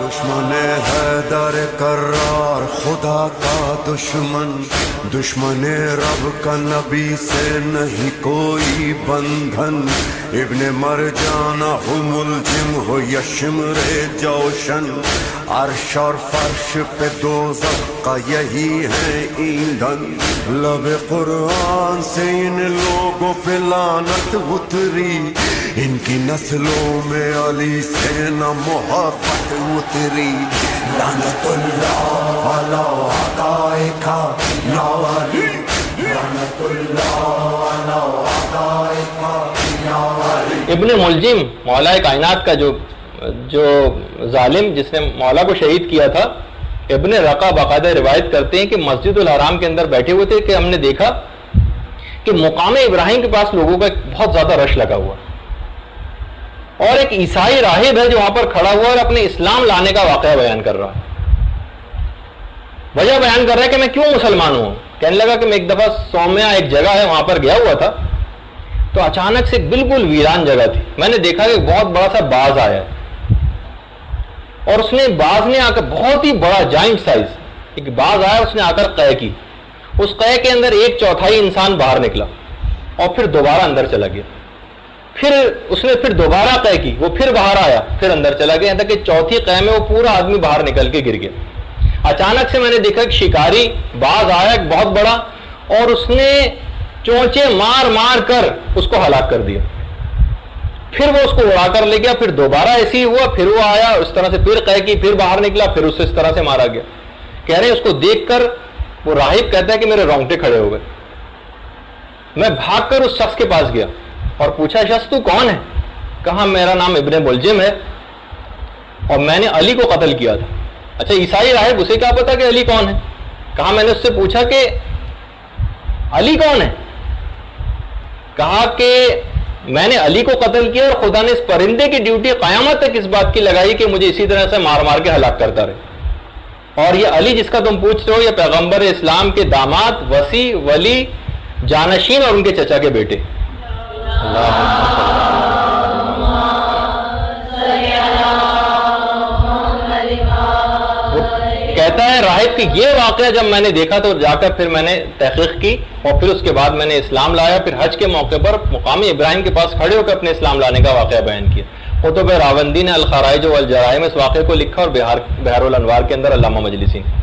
دشمن حیدر کرار خدا کا دشمن، دشمن رب کا نبی سے نہیں کوئی بندھن، ابن مرجان ہو ملجم ہو یا شمر جوشن، عرش اور فرش پہ دوزخ کا یہی ہے ایندھن، لب قرآن سے ان لوگوں پہ لعنت اتری، ان کی نسلوں میں علی سے نہ محبت اتری، لعنت اللہ علی اعدائک یا علی، لعنت اللہ علی اعدائک یا علی۔ ابن ملجم مولا کائنات کا جو ظالم جس نے مولا کو شہید کیا تھا، ابن رقہ باقاعدہ روایت کرتے ہیں کہ مسجد الحرام کے اندر بیٹھے ہوئے تھے کہ ہم نے دیکھا کہ مقام ابراہیم کے پاس لوگوں کا بہت زیادہ رش لگا ہوا، اور ایک عیسائی راہب ہے جو وہاں پر کھڑا ہوا اور اپنے اسلام لانے کا واقعہ بیان کر رہا ہے، وجہ بیان کر رہا ہے کہ میں کیوں مسلمان ہوں۔ کہنے لگا کہ میں ایک دفعہ سومیا ایک جگہ ہے وہاں پر گیا ہوا تھا، تو اچانک سے بالکل ویران جگہ تھی، میں نے دیکھا کہ بہت بڑا سا باز آیا ہے، اور باز نے آ کر بہت ہی بڑا جائنٹ سائز ایک باز آیا، اس نے آ کر قے کی، اس قے کے اندر 1/4 انسان باہر نکلا اور پھر دوبارہ اندر چلا گیا، پھر اس نے پھر دوبارہ قے کی، وہ پھر باہر آیا، پھر اندر چلا گیا، یہاں تک کہ چوتھی قے میں وہ پورا آدمی باہر نکل کے گر گیا۔ اچانک سے میں نے دیکھا کہ شکاری باز آیا ایک بہت بڑا، اور اس نے چونچے مار مار کر اس کو ہلاک کر دیا، پھر وہ اس کو اڑا کر لے گیا، پھر دوبارہ ایسے ہی ہوا، پھر وہ آیا اس طرح سے پھر قے کی، پھر باہر نکلا، پھر اس طرح سے مارا گیا۔ کہہ رہے ہیں اس کو دیکھ کر وہ راہب کہتا ہے کہ میرے رونگٹے کھڑے ہو گئے، میں بھاگ کر اس شخص کے پاس گیا اور پوچھا شخص تو کون ہے؟ کہا میرا نام ابن ملجم ہے اور میں نے علی کو قتل کیا تھا۔ اچھا عیسائی راہب اسے کیا پتا کہ علی کون ہے؟ کہا میں نے اس سے پوچھا کہ علی کون ہے؟ کہا کہ میں نے علی کو قتل کیا اور خدا نے اس پرندے کی ڈیوٹی قیامت تک اس بات کی لگائی کہ مجھے اسی طرح سے مار مار کے ہلاک کرتا رہے، اور یہ علی جس کا تم پوچھ رہے ہو یہ پیغمبر اسلام کے داماد، وصی، ولی، جانشین اور ان کے چچا کے بیٹے۔ کہتا ہے راہب کہ یہ واقعہ جب میں نے دیکھا تو جا کر پھر میں نے تحقیق کی، اور پھر اس کے بعد میں نے اسلام لایا، پھر حج کے موقع پر مقامی ابراہیم کے پاس کھڑے ہو کر اپنے اسلام لانے کا واقعہ بیان کیا۔ قطب راوندی نے الخرائج والجرائم اس واقعے کو لکھا، اور بحار الانوار کے اندر علامہ مجلسی نے۔